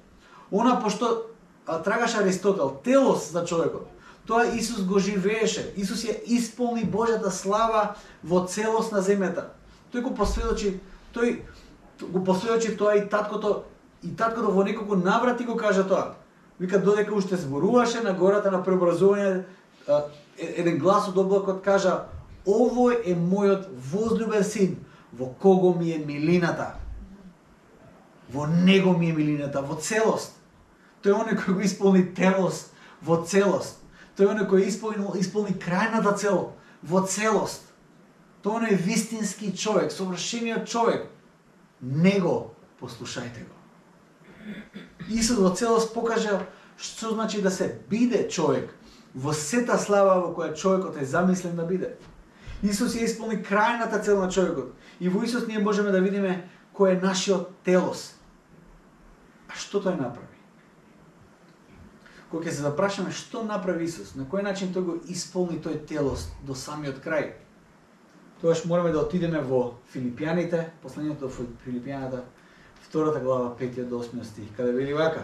Она пошто трагаше Аристотел, телос за човекот. Тоа Исус го живееше. Исус ја исполни Божјата слава во целост на земјата. Тој го посведочи тоа и таткото во неколку наврати го кажа тоа. Вика, додека уште зборуваше на гората на преобразување, еден глас од облакот кажа: овој е мојот возлюбен син, во кого ми е милината. Во него ми е милината, во целост. Тој е оној кој го исполни телост во целост. Тој е оној кој исполни крајната цел во целост. Тој е вистински човек, совршениот човек. Него послушајте го. Исус во целост покажа што значи да се биде човек во сета слава во која човекот е замислен да биде. Исус ја исполни крајната цел на човекот. И во Исус ние можеме да видиме кој е нашиот телос. А што тој направи? Кога ќе се запрашаме што направи Исус, на кој начин тој го исполни тој телос до самиот крај, тогаш мораме да отидеме во Филипјаните, последното во Филипјаната, 2 глава, 5 до 8 стих, каде вели вака: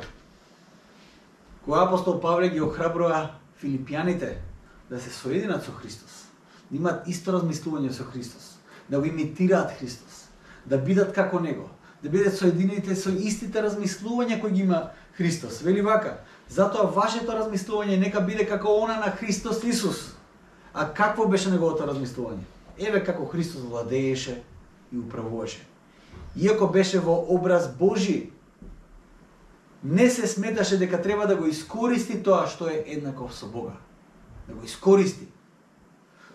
кога апостол Павле ги охрабрува филипјаните да се соединат со Христос, да имат исто размислување со Христос, да го имитираат Христос, да бидат како Него, да бидат соединените со истите размислувања кои ги има Христос. Вели вака: затоа вашето размислување нека биде како она на Христос Исус. А какво беше неговото размислување? Еве како Христос владееше и управуваше. Иако беше во образ Божи, не се сметаше дека треба да го искористи тоа што е еднаков со Бога. Да го искористи.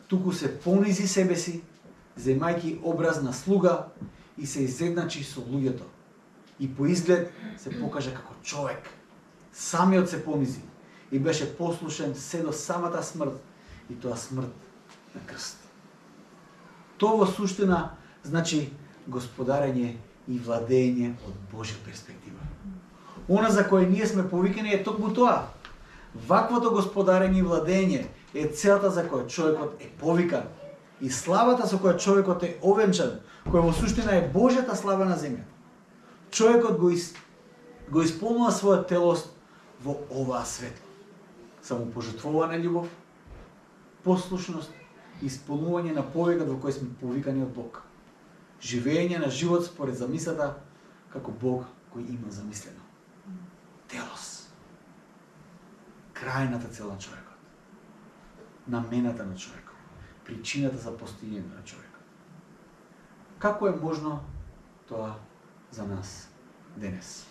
Туку се понизи себе си, земајки образ на слуга и се изедначи со луѓето. И по изглед се покажа како човек. Самиот се понизи и беше послушен се до самата смрт, и тоа смрт на крст. Тоа во суштина значи господарење и владење од Божја перспектива. Она за кое ние сме повикани е токму тоа. Ваквото господарење и владење е целта за која човекот е повикан. И славата со која човекот е овенчан, која во суштина е Божјата слава на земјата. Човекот го исполнува своја телост во оваа светло. Самопожртвувана љубов, послушност, исполнување на повикот во кој сме повикани од Бог. Живење на живот според замислата како Бог кој има замислено. Телос. Крајната цел на човекот. Намената на човекот. Причината за постојање на човекот. Како е можно тоа за нас денес?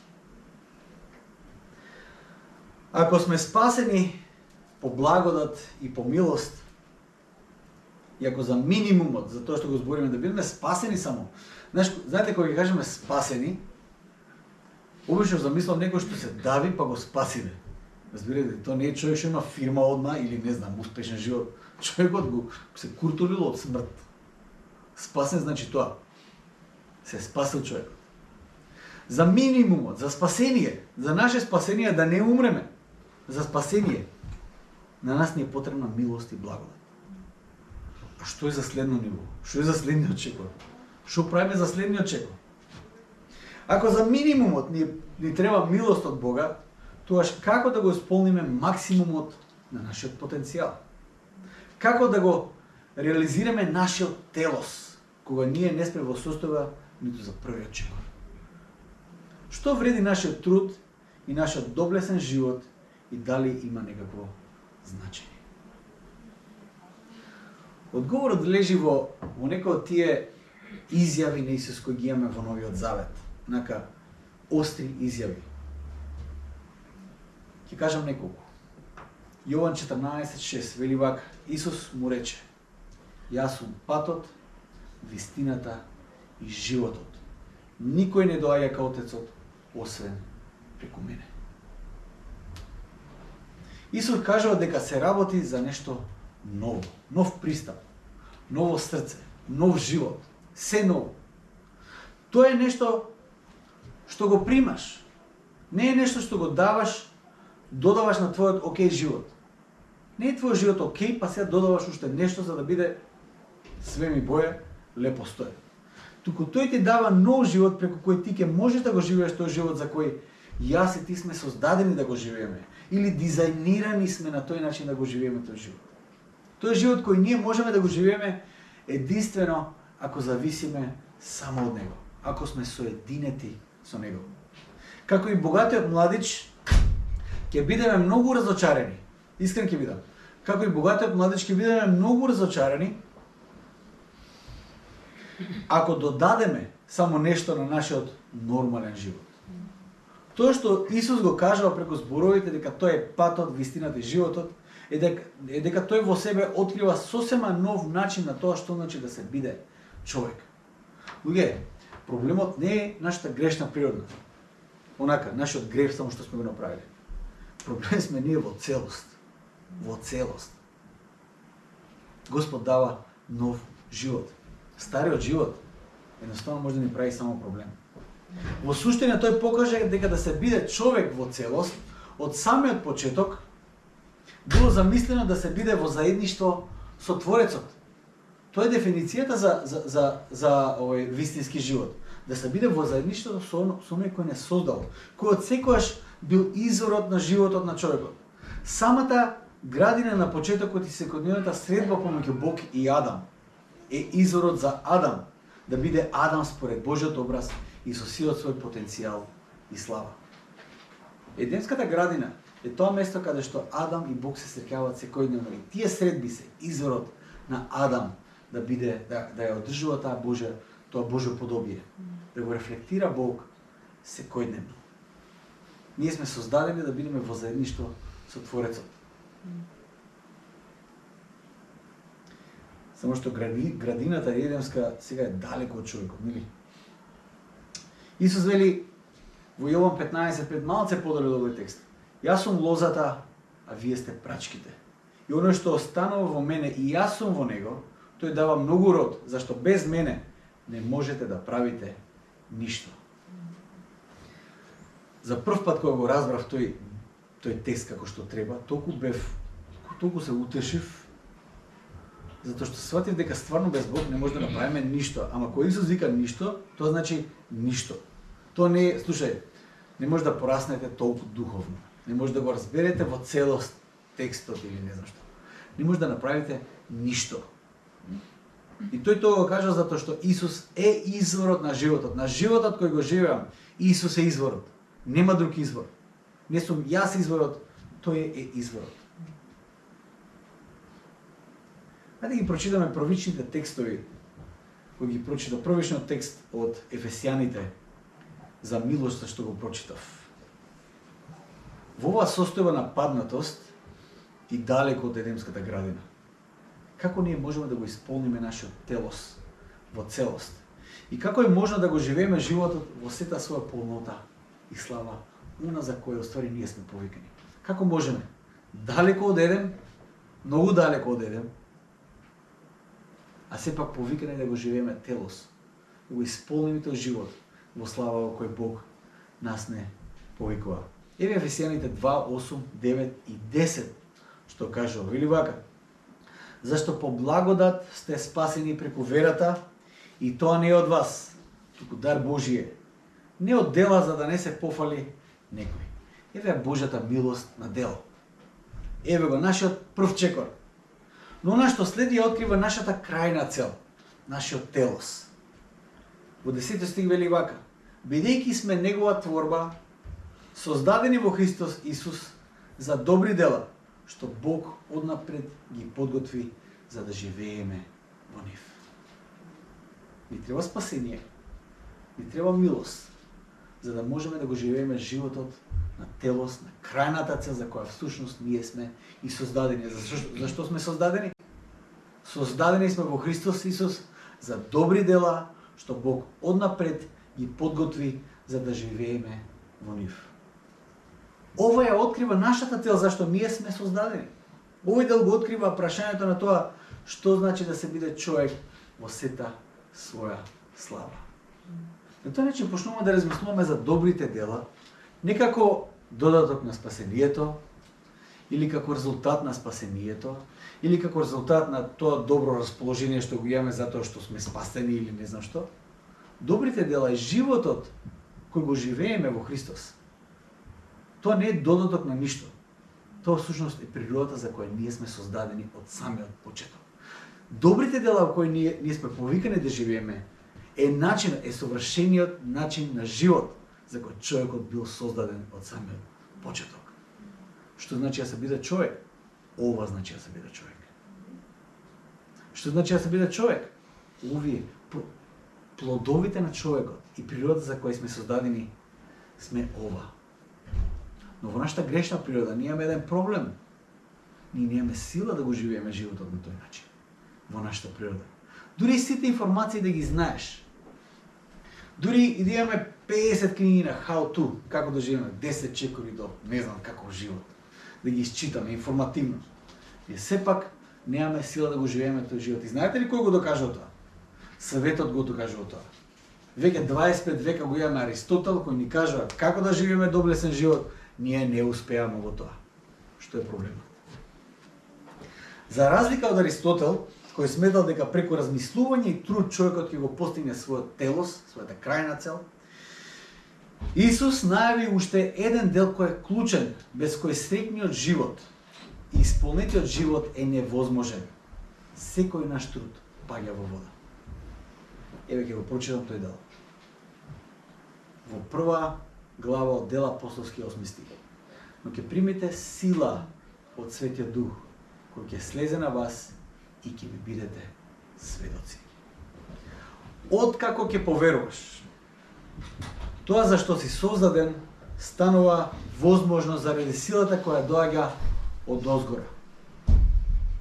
Ако сме спасени по благодат и по милост, и ако за минимумот, за тоа што го збориме, да бидеме спасени само. Знаете, кога ги кажеме спасени, обично замислам некој што се дави па го спасиме. Разбирате, тоа не е човек што има фирма одма или не знам, успешен живот. Човекот го се куртулил од смрт. Спасен значи тоа. Се спасил човекот. За минимумот, за спасение, за наше спасение да не умреме, за спасение, на нас ни е потребна милост и благодат. А што е за следно ниво? Што е за следниот чекор? Што правиме за следниот чекор? Ако за минимумот ни треба милост од Бога, тогаш како да го исполниме максимумот на нашиот потенцијал? Како да го реализираме нашиот телос, кога ние не сме во состојба ниту за првиот чекор? Што вреди нашиот труд и нашиот доблесен живот и дали има некакво значење? Одговорот лежи во некои од тие изјави на Исус кои ги имаме во Новиот Завет. Нака остри изјави. Ќе кажам неколку. Јован 14:6 вели вака: Исус му рече: Јас сум патот, вистината и животот. Никој не доаѓа кај Отецот освен преку мене. Исус кажува дека се работи за нешто ново, нов пристап, ново срце, нов живот, се ново. Тоа е нешто што го примаш. Не е нешто што го даваш, додаваш на твојот окей живот. Не е твојот живот окей, па сега додаваш уште нешто за да биде све ми боја, лепо стои. Туку тој ти дава нов живот преку кој ти ќе можеш да го живееш тој живот за кој јас и ти сме создадени да го живееме. Или дизајнирани сме на тој начин да го живееме тој живот. Тој живот кој ние можеме да го живееме единствено ако зависиме само од него. Ако сме соединети со него. Како и богатиот младич, ќе бидеме многу разочарени. Искрен ќе бидам. Како и богатиот младич ќе бидеме многу разочарени ако додадеме само нешто на нашиот нормален живот. Тоа што Исус го кажува преку зборовите дека тој е патот, вистината и животот, е дека тој во себе открива сосема нов начин на тоа што значи да се биде човек. Луѓе, проблемот не е нашата грешна природа. Онака, нашиот грев само што сме го направиле. Проблем сме ние во целост. Во целост. Господ дава нов живот. Стариот живот едноставно може да ни прави само проблем. Во суштина тој покаже дека да се биде човек во целост, од самиот почеток било замислено да се биде во заедништво со Творецот. Тоа е дефиницијата за овој вистински живот. Да се биде во заедништво со оној кој не создал, кој од секојаш бил изворот на животот на човекот. Самата градина на почетокот и секојдневната средба помеѓу Бог и Адам е изворот за Адам, да биде Адам според Божјиот образ и со силот свој потенцијал и слава. Едемската градина е тоа место каде што Адам и Бог се среќаваат секојдневно и тие средби се изворот на Адам да биде да ја одржува тоа Божјо подобие, да го рефлектира Бог секојдневно. Ние сме создадени да бидеме во заедништво со Творецот. Само што градината едемска сега е далеко од човекот, нели? Исус вели во Јован 15 пред малце подале од овој текст: Јас сум лозата, а вие сте прачките. И оној што останува во мене и јас сум во него, тој дава многу род, зашто без мене не можете да правите ништо. За прв пат кога го разбрав тој текст како што треба, толку се утешив, затоа што сватив дека стварно без Бог не може да направиме ништо. Ама кога Исус вика ништо, тоа значи ништо. Тоа не е, слушај, не може да пораснете толку духовно. Не може да го разберете во целост текстот или не знам што. Не може да направите ништо. И тој тоа го кажа затоа што Исус е изворот на животот. На животот кој го живеам, Исус е изворот. Нема друг извор. Не сум јас изворот, тој е изворот. Ајде ги прочитаме првичните текстови, кои ги прочитав, првичниот текст од Ефесијаните за милоста што го прочитав. Во оваа состојба на паднатост и далеко од Едемската градина, како ние можеме да го исполниме нашиот телос во целост? И како е можно да го живееме животот во сета своја полнота и слава, она за која оствари ние сме повикани? Како можеме? Далеко од Едем, многу далеко од Едем, а сепак повикани да го живееме телос, да го исполниме тој живот во слава во кој Бог нас не повикува. Еве Ефесијаните 2, 8, 9 и 10, што кажува, вели вака: зашто по благодат сте спасени преку верата, и тоа не е од вас, туку дар Божие, не од дела за да не се пофали некој. Еве е Божјата милост на дело. Еве го нашиот прв чекор. Но она што следи ја открива нашата крајна цел, нашиот телос. Во 10 стих вели вака: бидејќи сме негова творба, создадени во Христос Исус за добри дела, што Бог однапред ги подготви за да живееме во нив. Ни треба спасение, ни треба милост, за да можеме да го живееме животот на телос, на крајната цел за која всушност ние сме и создадени. Зашто сме создадени? Создадени сме во Христос Исус за добри дела, што Бог однапред ги подготви за да живееме во нив. Ова ја открива нашата цел зашто ние сме создадени. Овој дел го открива прашањето на тоа што значи да се биде човек во сета своја слава. На тој начин почнуваме да размислуваме за добрите дела, не како додаток на спасението, или како резултат на спасението, или како резултат на тоа добро расположение што го имаме затоа што сме спасени или не знам што. Добрите дела и животот кој го живееме во Христос, тоа не е додаток на ништо. Тоа всушност е природата за која ние сме создадени од самиот почеток. Добрите дела во кои ние сме повикани да живееме е совршениот начин на живот за кој човекот бил создаден од самиот почеток. Што значи да се биде човек? Ова значи да се биде човек. Што значи да се биде човек? Овие плодовите на човекот и природата за која сме создадени сме ова. Но во нашата грешна природа ние имаме еден проблем. Ние немаме сила да го живееме животот на тој начин. Во нашата природа. Дури сите информации да ги знаеш. Дури и да имаме 50 книги на how to, како да живееме, 10 чекори до не знам каков живот. Да ги isчитаме информативно. И сепак немаме сила да го живееме тој живот. И знаете ли кој го докажува тоа? Светот го докажува тоа. Веќе 25 века го имаме Аристотел кој ни кажува како да живееме доблесен живот. Ние не успеаме во тоа. Што е проблемот? За разлика од Аристотел, кој сметал дека преку размислување и труд човекот ќе го постигне својот телос, својата крајна цел, Исус најави уште еден дел кој е клучен, без кој среќниот живот и исполнетиот живот е невозможен. Секој наш труд паѓа во вода. Еве ќе го прочитам тој дел. Во прва глава од Дела апостолски 8 стих. Но ќе примете сила од Светиот Дух, кој ќе слезе на вас и ќе ви бидете сведоци. Откако ќе поверуваш, тоа зашто си создаден станува возможно заради силата која доаѓа од озгора.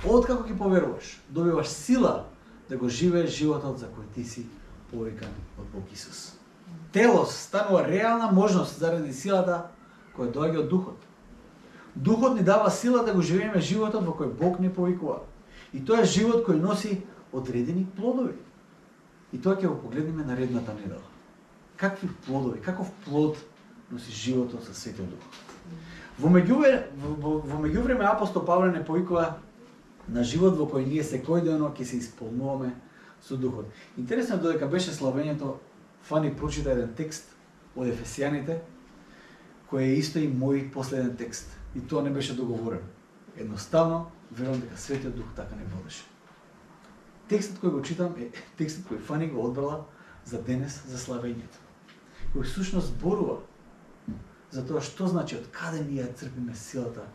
Откако ќе поверуваш, добиваш сила да го живееш животот за кој ти си повикан од Бог Исус. Телос станува реална можност заради силата која доаѓа од Духот. Духот ни дава сила да го живееме животот во кој Бог не повикува. И тоа е живот кој носи одредени плодови. И тоа ќе го погледнеме наредната недела. Какви плодови, каков плод носи животот со Светиот Дух. Во меѓувреме апостол Павле не повикува на живот во кој ние секојдневно ќе се исполнуваме со Духот. Интересно е додека беше славењето, Фани прочита еден текст од Ефесијаните, кој е исто и мој последен текст. И тоа не беше договорено. Едноставно, верувам дека Светиот Дух така не водеше. Текстот кој го читам е текстот кој Фани го одбрала за денес, за славењето. Кој всушност зборува за тоа што значи од каде ние црпиме силата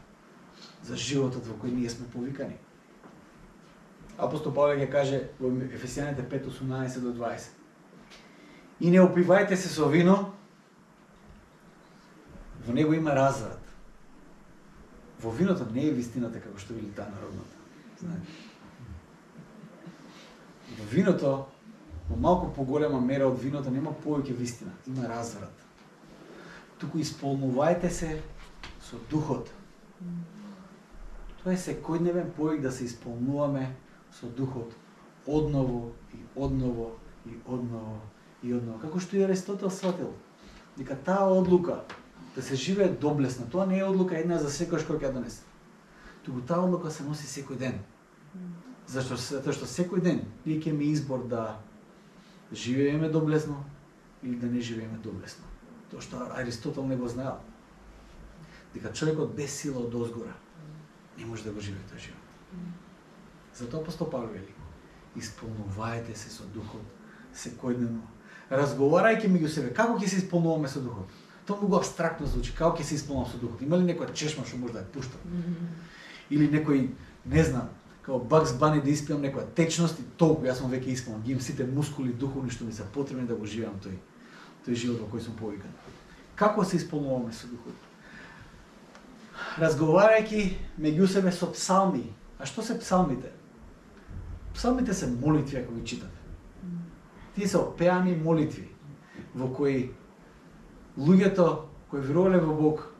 за животот во кој ние сме повикани. Апостол Павле ќе каже во Ефесијаните 5:18 до 20. И не опивајте се со вино, во него има разврат. Во виното не е вистината како што вели таа народната. Знаете. Во виното, во малку поголема мера од виното нема повеќе вистина, има разврат. Туку исполнувајте се со Духот. Тоа е секојдневен повик да се исполнуваме со Духот одново и одново и одново и одново. Како што и Аристотел сватил, дека таа одлука да се живее доблесно, тоа не е одлука една за секојаш кој ќе донесе. Туку таа одлука се носи секој ден. Затоа што секој ден ние ќе имаме избор да живееме доблесно или да не живееме доблесно. Тоа што Аристотел не го знаел. Дека човекот без сила од озгора не може да го живее тој живот. Затоа апостол Павле вели: исполнувајте се со Духот секојдневно. Разговарајќи меѓу себе, како ќе се исполнуваме со Духот? Тоа многу апстрактно звучи, како ќе се исполнувам со Духот? Има ли некоја чешма што може да ја пуштам? Или некој, не знам, како Бакс Бани да испијам некоја течност и толку, јас сум веќе исполнен. Ги имам сите мускули духовни што ми се потребни да го живеам тој живот во кој сум повикан. Како се исполнуваме со Духот? Разговарајќи меѓу себе со псалми. А што се псалмите? Псалмите се молитви, ако ги читате. Тие се опеани молитви, во кои луѓето кои верувале во Бог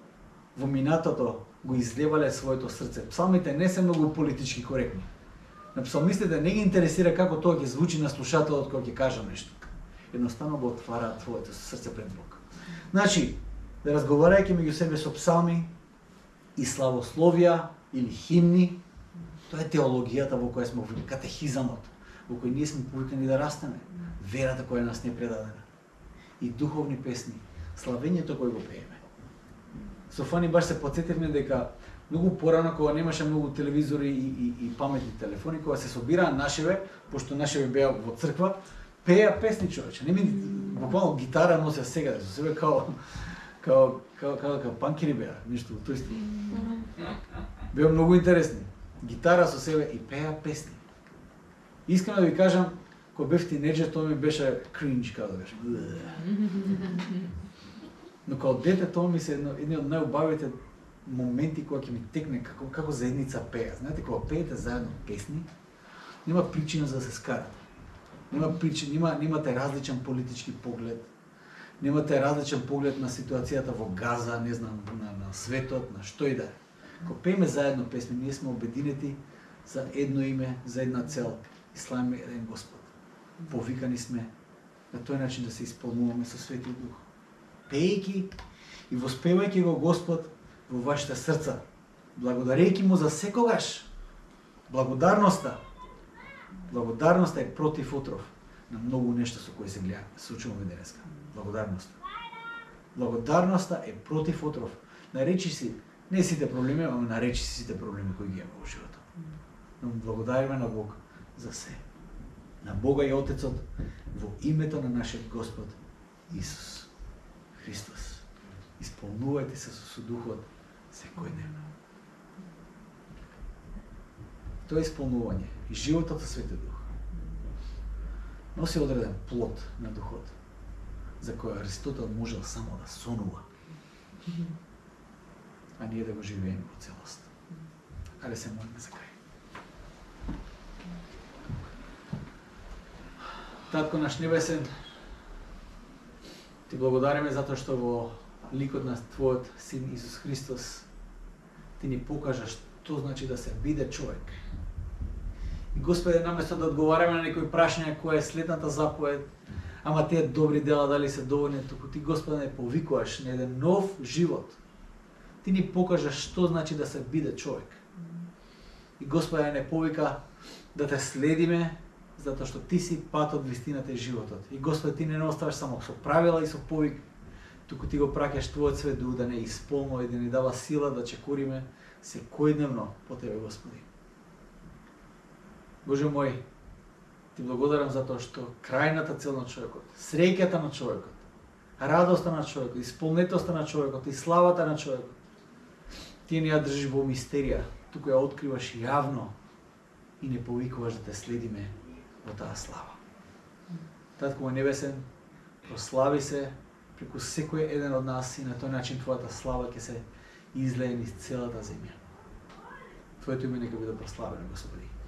во минатото го излевале своето срце. Псалмите не се многу политички коректни. На псалмистите не ги интересира како тоа ќе звучи на слушателот кога ќе кажа нешто. Едноставно го отвара твоето срце пред Бог. Значи, да разговарајќи меѓу себе со псалми и славословија или химни, тоа е теологијата во која сме во катехизамот, во кој ние сме повикани да растеме, верата која нас не е предадена. И духовни песни, славењето кој го пееме. Со Фани баш се потсетивме дека многу порано кога немаше многу телевизори и паметни телефони, кога се собираа нашиве, пошто нашиве беа во црква, пееа песни, човече. Не ми буквално гитара носеа сега, со себе као панкери беа, нешто во тој стил. Беа многу интересни. Гитара со себе и пеа песни. Искрено да ви кажам, кога бев тинеџер, тоа ми беше кринџ, како да кажам. Но као дете тоа ми се едни од најубавите моменти кога ќе ми текне како заедница пеа. Знаете, кога пеете заедно песни, нема причина за да се скарате. Нема причина, немате различен политички поглед, немате различен поглед на ситуацијата во Газа, не знам, на светот, на што и да е. Кога пееме заедно песни, ние сме обединети за едно име, за една цел и славиме еден Господ. Повикани сме на тој начин да се исполнуваме со Светиот Дух. Пеејќи и воспевајќи го Господ во вашите срца, благодарејќи му за секогаш. Благодарноста е против отров на многу нешто со кои се гледаме, се учуваме денеска. Благодарноста е против отров. Наречи си не сите проблеми, ама наречи си сите проблеми кои ги имаме во животот. Но благодариме на Бог за се. На Бога и Отецот во името на нашиот Господ Исус Христос. Исполнувајте се со Духот секојдневно. Тоа е исполнување и животот со Светиот Дух носи одреден плод на Духот, за кој Аристотел можел само да сонува, а ние да го живееме во целост. Ајде се молиме за крај. Татко наш небесен, ти благодариме затоа што во ликот на Твојот Син Исус Христос ти ни покажа што значи да се биде човек И Господе, наместо да одговараме на некои прашања која е следната заповед, ама тие добри дела дали се доволни, туку ти, Господе, не повикуваш на еден нов живот. Ти ни покажаш што значи да се биде човек. И Господе не повика да те следиме, затоа што ти си патот, вистината и животот. И Господе, ти не оставаш само со правила и со повик, туку ти го праќаш твојот свет дух да не исполнува и да ни дава сила да чекориме секојдневно по тебе, Господи. Боже мој, ти благодарам за тоа што крајната цел на човекот, среќата на човекот, радоста на човекот, исполнетоста на човекот и славата на човекот, ти не ја држиш во мистерија, туку ја откриваш јавно и не повикуваш да те следиме во таа слава. Татко мој небесен, прослави се преку секој еден од нас и на тој начин твојата слава ќе се излее низ целата земја. Твоето име нека биде прославено, Господи.